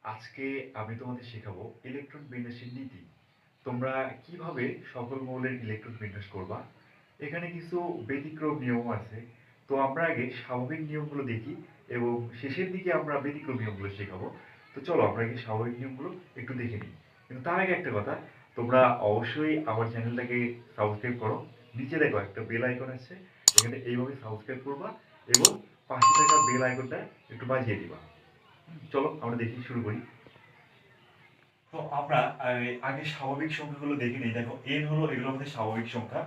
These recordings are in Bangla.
আজকে আমি তোমাদের শেখাবো ইলেকট্রন বিন্যাসের নীতি। তোমরা কিভাবে সকল মৌলের ইলেকট্রন বিন্যাস করবা। এখানে কিছু ব্যতিক্রম নিয়ম আছে। তো আমরা আগে স্বাভাবিক নিয়মগুলো দেখি এবং শেষের দিকে আমরা ব্যতিক্রম নিয়মগুলো শেখাবো। তো চলো আমরা আগে স্বাভাবিক নিয়মগুলো একটু দেখে নিই। কিন্তু তার আগে একটা কথা, তোমরা অবশ্যই আমার চ্যানেলটাকে সাবস্ক্রাইব করো। নিচে দেখো একটা বেল আইকন আছে, এখানে এইভাবে সাবস্ক্রাইব করবা এবং পাশে থাকা বেল আইকনটা একটু বাজিয়ে দিবা। চলো আমরা দেখি, শুরু করি। তো আমরা আগে স্বাভাবিক সংখ্যাগুলো দেখে নিই। দেখো এন হলো, এগুলো আমাদের স্বাভাবিক সংখ্যা।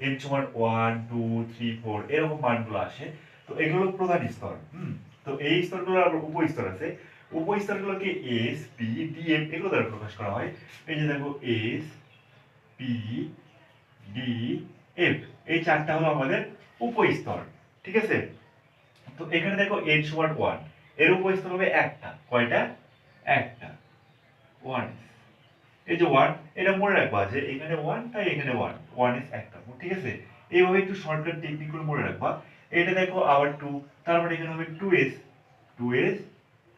এন সমান 1 2 3 4 এরকম মানগুলো আসে। তো এগুলো হলো প্রধান স্তর। তো এই স্তরগুলো আবার উপস্তর আছে। উপস্তরগুলোকে এস পি ডি এফ এগুলো দ্বারা প্রকাশ করা হয়। এই যে দেখো এস পি ডি এফ, এই চারটা হলো আমাদের উপস্তর। ঠিক আছে। তো এখানে দেখো এন সমান 1, এর উপস্তর হবে একটা। কয়টা? একটা। 1, এই যে 1, এটা মনে রাখবা যে এখানে 1 তাই এখানে 1, 1 ইজ একটা। ঠিক আছে। এইভাবে একটু শর্টকাট টেকনিক করে মনে রাখবা। এটা দেখো আবার 2, তার মানে এখানে হবে 2s, 2s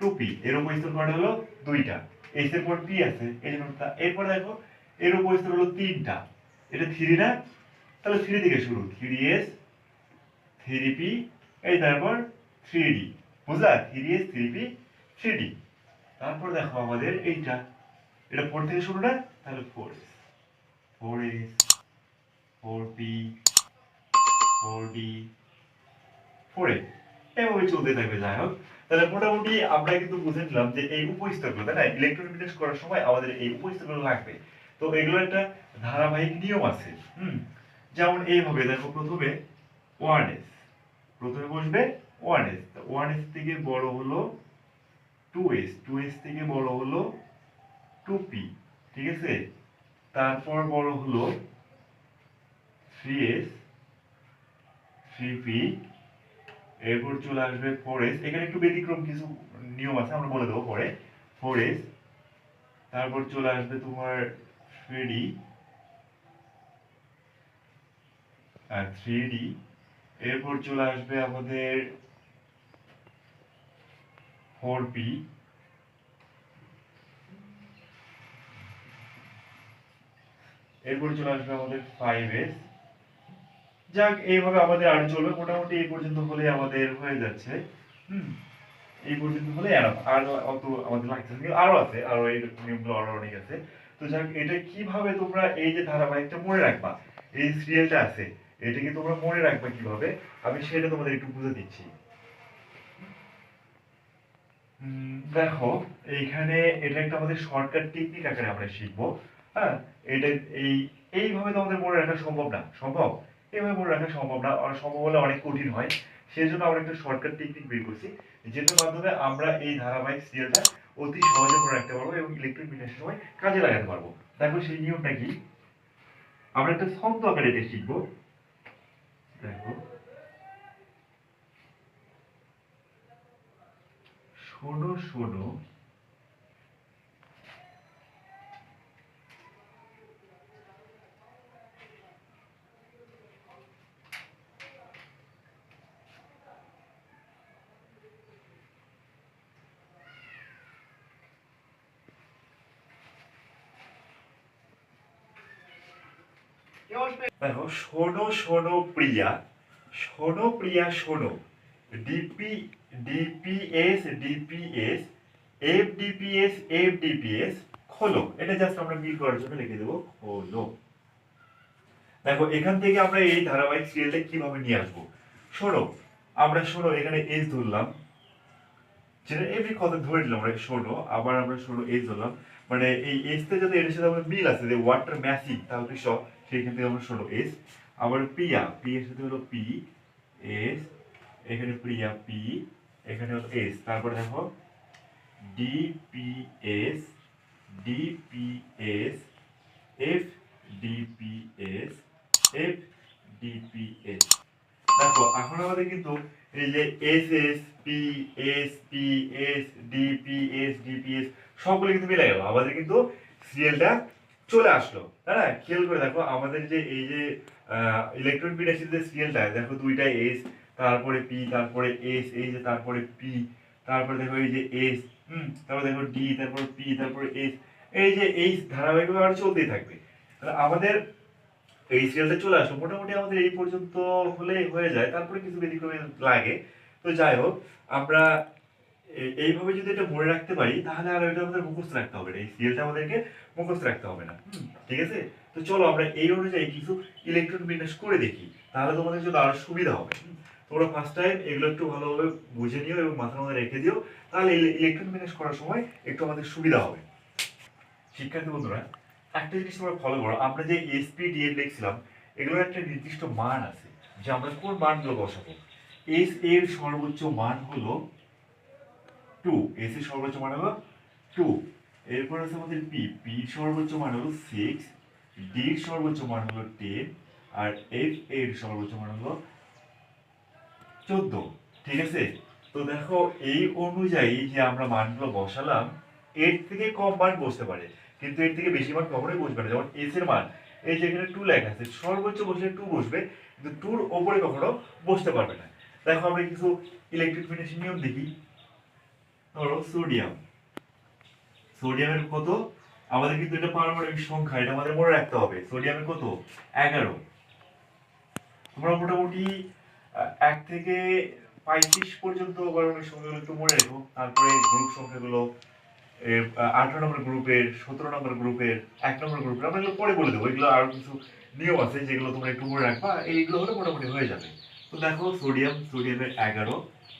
2p। এর উপস্থিত কয়টা হলো? দুইটা। s এর পর p আছে এইজন্য এরপর দেখো এর উপস্থিত হলো তিনটা। এটা 3 না? তাহলে 3 থেকে শুরু, 3s 3p, এই তারপর 3d। বুঝলা? 3s 3p 3d। তারপর দেখো আমাদের এইটা, এটা 4 থেকে শুরু না? তাহলে 4s 4s 4p 4d 4a, এভাবে চলতে থাকবে। যাই হোক, তাহলে মোটামুটি আমরা কিন্তু বুঝে নিলাম যে এই উপস্তরগুলো, তাই না, ইলেকট্রন বিন্যাস করার সময় আমাদের এই উপস্তরগুলো লাগবে। তো এগুলোর একটা ধারাবাহিক নিয়ম আছে। যেমন এইভাবে দেখো, প্রথমে 1s, প্রথমে বসবে 1s, 1s থেকে বড় হলো 2s, 2s থেকে বড় হলো 2p। ঠিক আছে। তারপর বড় হলো 3s 3p, এরপর চলে আসবে 4s। এখানে একটু ব্যতিক্রম কিছু নিয়ম আছে, আমরা বলে দেবো পরে। 4s, তারপর চলে আসবে তোমার 3d আর 3d, এরপর চলে আসবে আমাদের 4p, এরপর চলে আসবে আমাদের 5s। যাক, এইভাবে আমাদের আরো চলবে। মোটামুটি এই পর্যন্ত হলে আমাদের হয়ে যাচ্ছে। হুম এই পর্যন্ত হলে আর অত আমাদের লাগছে না। কিন্তু আরো আছে, আরো এই নিয়মগুলো আরো অনেক আছে। তো যাক, এটা কিভাবে তোমরা এই যে ধারাবাহিকটা মনে রাখবা, এই সিরিয়ালটা আছে, এটাকে তোমরা মনে রাখবা কিভাবে, আমি সেটা তোমাদের একটু বুঝে দিচ্ছি। দেখো, এইখানে এটা একটা আমাদের শর্টকাট টেকনিক আকারে আমরা শিখবো। হ্যাঁ, এটা এই এইভাবে তো আমাদের মনে রাখা সম্ভব না। সম্ভব? এইভাবে মনে রাখা সম্ভব না, আর সম্ভব হলে অনেক কঠিন হয়। সেই জন্য আমরা একটা শর্টকাট টেকনিক বের করছি, যেটার মাধ্যমে আমরা এই ধারাবাহিক সিরিয়ালটা অতি সহজে মনে রাখতে পারবো এবং ইলেকট্রন বিন্যাসের সময় কাজে লাগাতে পারবো। দেখো সেই নিয়মটা কি, আমরা একটা ছন্দ আকারে এটা শিখবো। দেখো, শোনো শোনো দেখো, শোনো শোনো প্রিয়া, শোনো প্রিয়া শোনো, DP DPS DPS FDPS FDPS খোলো। এটা জাস্ট আমরা মিল করার জন্য লিখে দেবো খোলো। দেখো, এখান থেকে আমরা এই ধারাবাহিক সিরিয়ালটা কিভাবে নিয়ে আসবো। শোনো, আমরা শোনো এখানে এস ধরলাম, যেটা এমনি কথা ধরে নিলাম আমরা শোনো, আবার আমরা শোনো এস ধরলাম। মানে এই এস তে যদি এর সাথে আমাদের মিল আছে, যে ওয়াটার ম্যাসিভ তাহলে সব, সেইখান থেকে আমরা শোনো এস। আবার প্রিয়া, পি এর সাথে হলো পি এস, এখানে প্রিয়া পি, এখানে হলো এস। তারপর দেখো DPS DPS F DPS F DPS. দেখো, এখন আমাদের কিন্তু এই যে S S P S P S DP S DPS সবগুলো কিন্তু মিলে গেল, আমাদের কিন্তু সিরিয়ালটা চলে আসলো। তাই না? খেয়াল করে দেখো, আমাদের যে এই যে ইলেকট্রন বিট অ্যাসিড যে সিরিয়ালটা, দেখো দুইটা এস, তারপরে পি, তারপরে এস, এই যে তারপরে পি, তারপরে দেখো এই যে এস, তারপর দেখো ডি, তারপর পি, তারপর এইচ। এই যে এই ধারাবাহিকভাবে আর চলতেই থাকবে। তাহলে আমাদের এই সিরিয়ালটা চলে আসলো মোটামুটি আমাদের এই পর্যন্ত হলেই হয়ে যায়, তারপরে কিছু ব্যতিক্রম লাগে। তো যাই হোক, আমরা এইভাবে যদি এটা মনে রাখতে পারি তাহলে আর এটা আমাদের মুখস্থ রাখতে হবে না, এই সিরিয়ালটা আমাদেরকে মুখস্থ রাখতে হবে না। ঠিক আছে? তো চলো আমরা এই অনুযায়ী কিছু ইলেকট্রন বিন্যাস করে দেখি, তাহলে তোমাদের জন্য আরো সুবিধা হবে। তোমরা ফার্স্ট টাইম এগুলো একটু ভালোভাবে বুঝে নিও এবং মাথার মধ্যে রেখে দিও, তাহলে ইলেকট্রন বিন্যাস করার সময় একটু আমাদের সুবিধা হবে। শিক্ষার্থী বন্ধুরা, একটা জিনিস তোমরা ফলো করো, আমরা যে এসপি ডিএফ লিখছিলাম এগুলোর একটা নির্দিষ্ট মান আছে, যে আমরা কোন মানগুলো বসাবো। এস এর সর্বোচ্চ মান হলো 2, এস এর সর্বোচ্চ মান হলো 2। এরপর আছে আমাদের পি, পি এর সর্বোচ্চ মান হলো 6, ডি এর সর্বোচ্চ মান হলো 10, আর এফ এর সর্বোচ্চ মান হলো 14। ঠিক আছে? তো দেখো এই অনুযায়ী যে আমরা মানগুলো বসালাম, এর থেকে কম মান বসতে পারে, কিন্তু এর থেকে বেশি মান কখনোই বসবে না। যেমন এস এর মান, এই যে এখানে 2 লেখা আছে, সর্বোচ্চ বসলে 2 বসবে, কিন্তু 2 এর উপরে কখনো বসতে পারবে না। দেখো আমরা কিছু ইলেকট্রিক ফিনিশিং নিয়ম দেখি। ধরো সোডিয়াম, সোডিয়ামের কত, আমাদের কিন্তু এটা পারমাণবিক সংখ্যা, এটা আমাদের মনে রাখতে হবে। সোডিয়ামের কত, 11। তোমরা মোটামুটি 1 থেকে 35 পর্যন্ত পারমাণবিক সংখ্যাগুলো একটু মনে রেখো, তারপরে গ্রুপ সংখ্যাগুলো 18 নম্বর গ্রুপের, 17 নম্বর গ্রুপের, 1 নম্বর গ্রুপের, আমরা এগুলো পরে বলে দেবো। এগুলো আরো কিছু নিয়ম আছে যেগুলো তোমরা একটু মনে রাখবা, এইগুলো হলে মোটামুটি হয়ে যাবে। তো দেখো সোডিয়াম, সোডিয়ামের 11,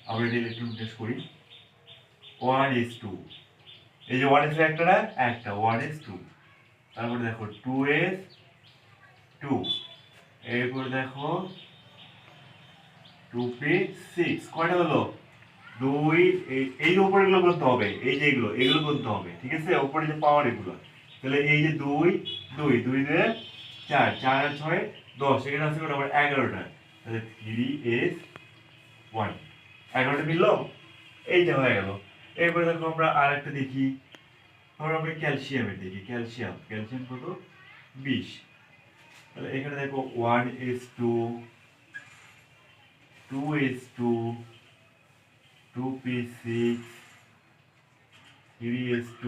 আমরা এটা ইলেকট্রন টেস্ট করি। 1s2, এই যে 1s একটা না, একটা 1s2। তারপরে দেখো 2s2, এরপর দেখো 2p6, কয়টা হলো, 2। এই যে উপরে গুলো গুনতে হবে, এই যে এগুলো এগুলো গুনতে হবে। ঠিক আছে? উপরে যে পাওয়ার এগুলো, তাহলে এই যে 2 2 2 2 4, 4 আর 6 10, এখানে আছে কত, আবার 11টা। তাহলে 3s1, 11টা মিললো, এই যে হয়ে গেল। এরপরে দেখো আমরা আর একটা দেখি, ধরো আমরা ক্যালসিয়ামের দেখি। ক্যালসিয়াম, ক্যালসিয়াম কত, 20। তাহলে এখানে দেখো 1s2, 2s2, 2p6, 3s2,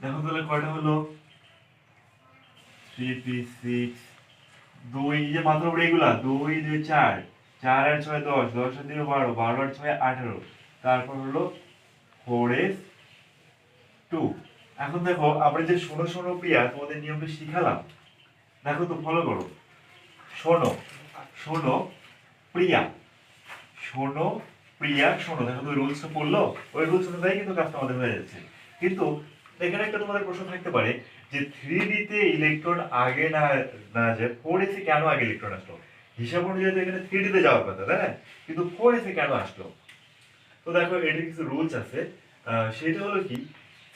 দেখো তাহলে কয়টা হলো, 3p6, 2, এই যে মাত্র উপরে এগুলা 2 2 4, 4 আর 6 10, 10 আর 2 12, 12 আর 6 18, তারপর হলো 4s2। এখন দেখো আমরা যে শোনো শোনো প্রিয়া তোমাদের নিয়মটা শিখালাম, দেখো তো ফলো করো। শোনো, শোনো প্রিয়া, শোনো প্রিয়া, শোনো। দেখো তো রুলসটা পড়লো, ওই রুলস অনুযায়ী কিন্তু কাজটা আমাদের হয়ে যাচ্ছে। কিন্তু এখানে একটা তোমাদের প্রশ্ন থাকতে পারে যে 3D তে ইলেকট্রন আগে না না যে 4s এ কেন আগে ইলেকট্রন আসলো? হিসাব অনুযায়ী তো এখানে 3D তে যাওয়ার কথা, তাই না? কিন্তু 4s এ কেন আসলো? তো দেখো এটার কিছু রুলস আছে। সেটা হলো কি,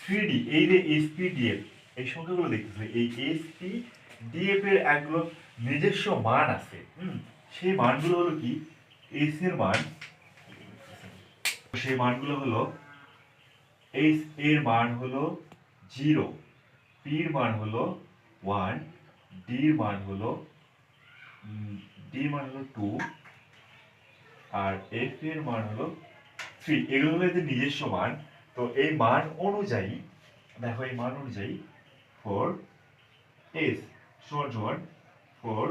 3D, এই যে SPDF, এই সংখ্যাগুলো দেখতেছো, এই SPDF এর একগুলো নিজস্ব মান আছে। সেই মানগুলো হলো কি, S এর মান, সেই মানগুলো হলো, S এর মান হলো 0, P এর মান হলো 1, D এর মান হলো 2, আর F এর মান হলো 3। এগুলো হলো এদের নিজস্ব মান। তো এই মান অনুযায়ী, দেখো এই মান অনুযায়ী 4s সমান 4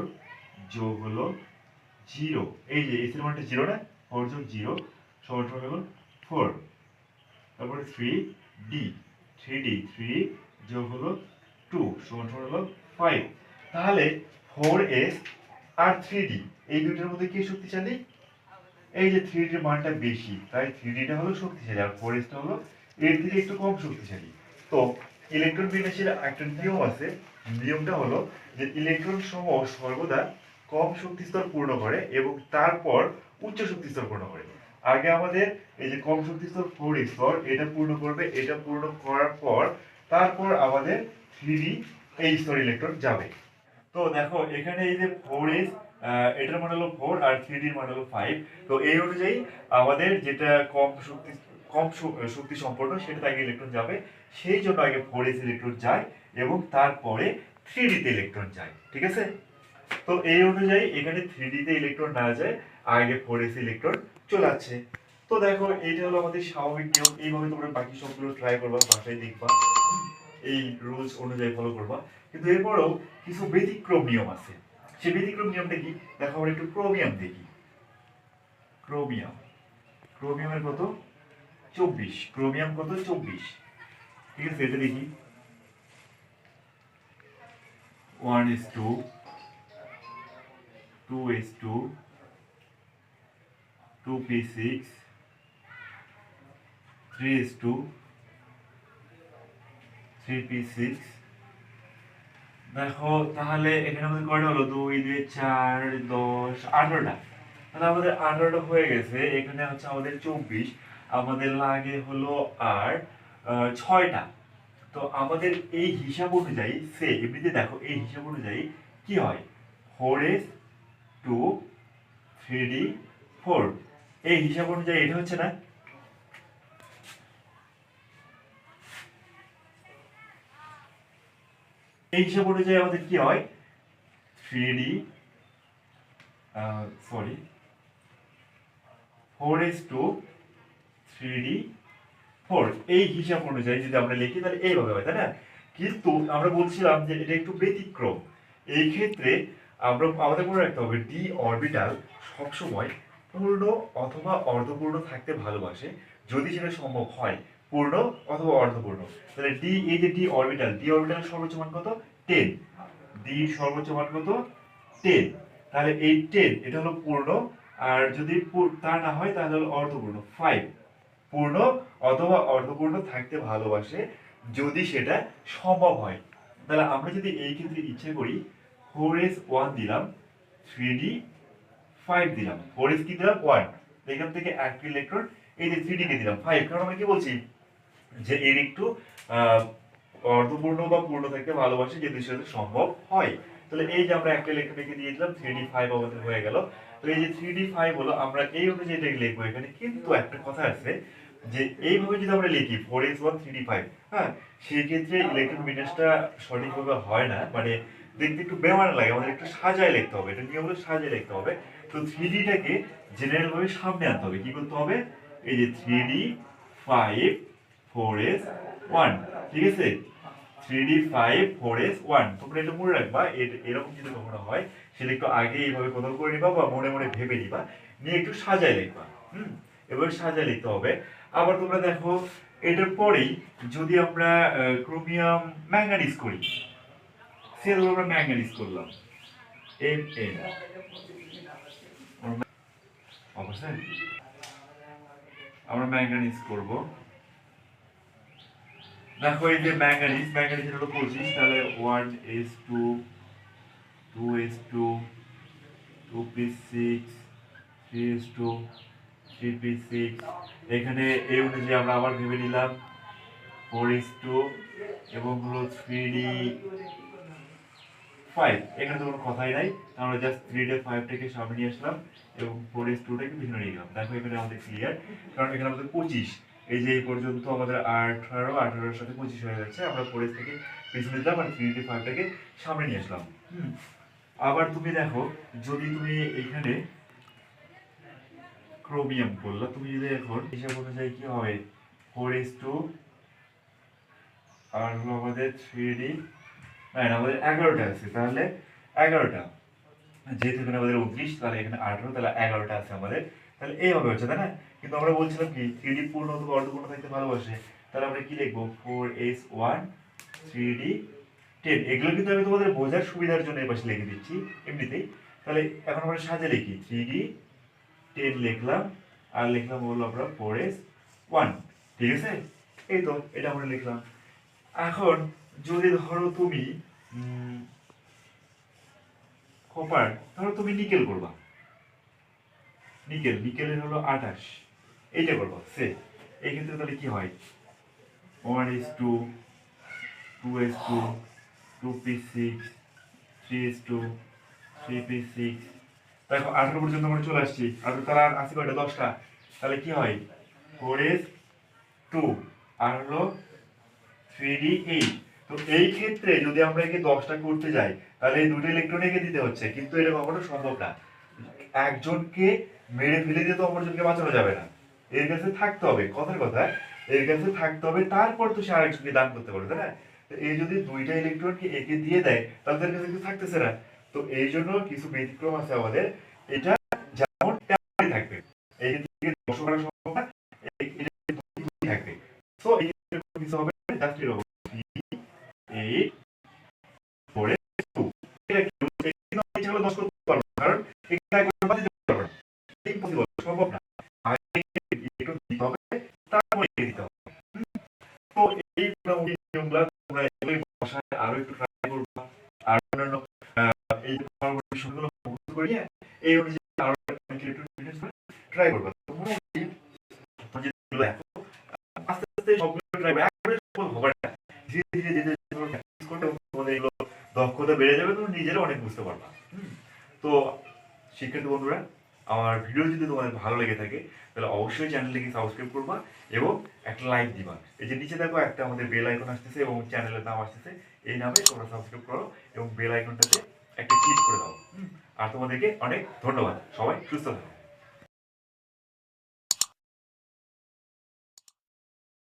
যোগ হলো 0, এই যে s এর মানটা 0 না, 4 যোগ 0 সমান হলো 4। তারপরে 3d, 3 যোগ হলো 2 সমান হলো 5। তাহলে 4s আর 3d, এই দুইটার মধ্যে কে শক্তিশালী? এই যে 3d এর মানটা বেশি, তাই 3d টা হলো শক্তিশালী, আর 4s টা হলো এর থেকে একটু কম শক্তিশালী। তো ইলেকট্রন বিন্যাসের একটা নিয়ম আছে, নিয়মটা হলো যে ইলেকট্রন সমূহ সর্বদা কম শক্তি স্তর পূর্ণ করে এবং তারপর উচ্চ শক্তি স্তর পূর্ণ করে। আগে আমাদের এই যে কম শক্তি স্তর 4 স্তর, এটা পূর্ণ করবে, এটা পূর্ণ করার পর তারপর আমাদের 3d এই স্তর ইলেকট্রন যাবে। তো দেখো এখানে এই যে 4s, এটার মান হলো 4 আর 3d এর মান হলো 5। তো এই অনুযায়ী আমাদের যেটা কম শক্তি সম্পন্ন সেটা আগে ইলেকট্রন যাবে, সেই জন্য আগে 4s ইলেকট্রন যায় এবং তারপরে 3d তে ইলেকট্রন যায়। ঠিক আছে? তো এই অনুযায়ী এখানে 3d তে ইলেকট্রন না যায়, আগে 4s ইলেকট্রন চলে আসছে। তো দেখো এইটা হলো আমাদের স্বাভাবিক নিয়ম, এইভাবে তোমরা বাকি সবগুলো ট্রাই করবা, বাসায় দেখবা, এই রুলস অনুযায়ী ফলো করবা। কিন্তু এরপরেও কিছু ব্যতিক্রম নিয়ম আছে। সেই ব্যতিক্রম নিয়মটা কি দেখো, আমরা একটু ক্রোমিয়াম দেখি। ক্রোমিয়াম, ক্রোমিয়ামের কত 24, ক্রোমিয়াম কত 24, ঠিক আছে, এটা দেখি 1:2, 2:2, 2p6, 3:2, 3p6। দেখো তাহলে এখানে আমাদের কয়টা হলো, 2 2 4 10 18টা। তাহলে আমাদের 18টা হয়ে গেছে, এখানে হচ্ছে আমাদের 24, আমাদের লাগে হলো আর 6টা। তো আমাদের এই হিসাব অনুযায়ী এমনিতে দেখো এই হিসাব অনুযায়ী কি হয়, 4s 2 3d 4, এই হিসাব অনুযায়ী এটা হচ্ছে না, এই হিসাব অনুযায়ী আমাদের কি হয় 3d সরি 4s2 3d 4, এই হিসাব অনুযায়ী যদি আমরা লিখি তাহলে এইভাবে হয়, তাই না? কিন্তু আমরা বলছিলাম যে এটা একটু ব্যতিক্রম। এই ক্ষেত্রে আমরা আমাদের মনে রাখতে হবে ডি অরবিটাল সবসময় পূর্ণ অথবা অর্ধপূর্ণ থাকতে ভালোবাসে, যদি সেটা সম্ভব হয় পূর্ণ অথবা অর্ধপূর্ণ। তাহলে ডি, এই যে ডি অরবিটাল, ডি অরবিটালের সর্বোচ্চ মান কত 10, ডি সর্বোচ্চ মান কত 10, তাহলে এই 10 এটা হলো পূর্ণ, আর যদি তা না হয় তাহলে হলো অর্ধপূর্ণ 5, পূর্ণ অথবা অর্ধপূর্ণ থাকতে ভালোবাসে যদি সেটা সম্ভব হয়। তাহলে আমরা যদি এই ক্ষেত্রে ইচ্ছে করি 4s1 দিলাম, 3d 5 দিলাম, 4s কি দিলাম 1, এখান থেকে একটা ইলেকট্রন এই যে 3d কে দিলাম 5, কারণ আমরা কি বলছি যে এর একটু আহ, অর্ধপূর্ণ বা পূর্ণ থাকতে ভালোবাসে যদি সেটা সম্ভব হয়। তাহলে এই যে আমরা একটা ইলেকট্রন রেখে দিয়ে দিলাম, 3d5 আমাদের হয়ে গেল। তো এই যে 3d5 হলো, আমরা এই অনুযায়ী এটাকে লিখবো। এখানে কিন্তু একটা কথা আছে যে এইভাবে যদি আমরা লিখি 4s1 3d5, হ্যাঁ, সেই ক্ষেত্রে ইলেকট্রন বিন্যাসটা সঠিকভাবে হয় না, মানে দেখতে একটু বেমানান লাগে, আমাদের একটু সাজায় লিখতে হবে, এটা নিয়ম হলো সাজিয়ে লিখতে হবে। তো 3dটাকে জেনারেল ভাবে সামনে আনতে হবে, কি করতে হবে, এই যে 3d5 4s1, ঠিক আছে, 3d5 4s1, তোমরা এটা মনে রাখবা। এরকম যদি কখনো হয় সেটা একটু আগে এইভাবে কোথাও করে নিবা বা মনে মনে ভেবে নিবা, নিয়ে একটু সাজায় লিখবা। এভাবে সাজায় লিখতে হবে। আবার তোমরা দেখো এটার পরেই যদি আমরা ক্রোমিয়াম ম্যাঙ্গানিজ করি, সে ধরো আমরা ম্যাঙ্গানিজ করলাম Mn, অবশ্যই আমরা ম্যাঙ্গানিজ করব। দেখো এই যে ম্যাঙ্গানিজ, ম্যাঙ্গানিজ হলো 25, তাহলে 1s2 2s2 2p6 3s2 3p6, এখানে এই অনুযায়ী আমরা আবার ভেবে নিলাম 4s2 এবং হলো 3d5, এখানে তো কোনো কথাই নাই, আমরা জাস্ট 3d5টাকে সামনে নিয়ে আসলাম এবং 4s2টাকে পিছনে নিয়ে গেলাম। দেখো এখানে আমাদের ক্লিয়ার, কারণ এখানে আমাদের 25, এই যে এই পর্যন্ত আমাদের 18 সাথে 25 হয়ে যাচ্ছে, আমরা 4s থেকে পিছনে দিলাম আর 3d5টাকে সামনে নিয়ে আসলাম। আবার তুমি দেখো যদি তুমি এখানে ক্রোমিয়াম করলা, তুমি যদি এখন হিসাব অনুযায়ী কি হবে 4s2 আর হলো আমাদের 3d, আমাদের 11টা আছে, তাহলে 11টা, যেহেতু এখানে আমাদের 29, তাহলে এখানে 18, তাহলে 11টা আছে আমাদের, তাহলে এইভাবে হচ্ছে, তাই না? কিন্তু আমরা বলছিলাম কি 3d পূর্ণ অথবা অর্ধপূর্ণ থাকতে ভালোবাসে, তাহলে আমরা কি লিখবো 4s1 3d 10, এগুলো কিন্তু আমি তোমাদের বোঝার সুবিধার জন্য এই পাশে লিখে দিচ্ছি এমনিতেই। তাহলে এখন আমরা সাজে লিখি 3d 10 লিখলাম, আর লিখলাম হলো আমরা 4s1, ঠিক আছে, এই তো এটা আমরা লিখলাম। এখন যদি ধরো তুমি কপার, ধরো তুমি নিকেল করবা, নিকেলের হলো 28, এইটা করবা সে, এই ক্ষেত্রে তাহলে কি হয় 1s2 2s2 2p6 3s2 3p6, দেখো 18 পর্যন্ত আমরা চলে আসছি, আর তার আর আছে কয়টা 10টা, তাহলে কি হয় 4s2 আর হলো 3d8। তো এই ক্ষেত্রে যদি আমরা একে 10টা করতে যাই তাহলে এই দুটো ইলেকট্রন একে দিতে হচ্ছে, কিন্তু এটা কখনো সম্ভব না, একজনকে মেরে ফেলে দিয়ে তো অপরজনকে বাঁচানো যাবে না, এর কাছে থাকতে হবে, কথার কথা, এর কাছে থাকতে হবে, তারপর তো সে আরেকজনকে দান করতে পারবে, তাই না? তো এই যদি দুইটা ইলেকট্রনকে একে দিয়ে দেয় তাহলে তার কাছে কিছু থাকতেছে না। তো এই জন্য কিছু ব্যতিক্রম আছে আমাদের, এটা যেমন তেমনই থাকবে, এই থেকে ধ্বংস করা সম্ভব না, এটা দুই থাকবে। তো এই কিছু হবে জাস্ট এরকম 3 8 4 2, এটা কি এটা ইচ্ছা করলে 10 করতে পারবো না, কারণ এটা একবার বাদ দিতে পারবো না, ইম্পসিবল, সম্ভব না। আগে একটু দিতে হবে, তারপরে দিতে হবে। তো এই মোটামুটি নিয়মগুলো তোমরা এগুলোই বাসায় আরো একটু ট্রাই করবা, আর অন্যান্য এই পরবর্তী বিষয়গুলো মুখস্থ করে নিয়ে এই অনুযায়ী আরো ট্রাই করবা। তো মোটামুটি তোমরা যেগুলো দেখো আস্তে আস্তে সবগুলো ট্রাই করবে, একবারে সফল হবে না, ধীরে ধীরে ধীরে ধীরে প্র্যাকটিস করলে তোমাদের এগুলো দক্ষতা বেড়ে যাবে, তুমি নিজেরা অনেক বুঝতে পারবা। তো শিক্ষার্থী বন্ধুরা, আমার ভিডিও যদি তোমাদের ভালো লেগে থাকে তাহলে অবশ্যই চ্যানেলটিকে সাবস্ক্রাইব করবা এবং একটা লাইক দিবা। এই যে নিচে দেখো একটা আমাদের বেল আইকন আসতেছে এবং চ্যানেলের নাম আসতেছে, এই নামে তোমরা সাবস্ক্রাইব করো এবং বেল আইকনটাতে একটা ক্লিক করে দাও। আর তোমাদেরকে অনেক ধন্যবাদ। সবাই সুস্থ থাকো।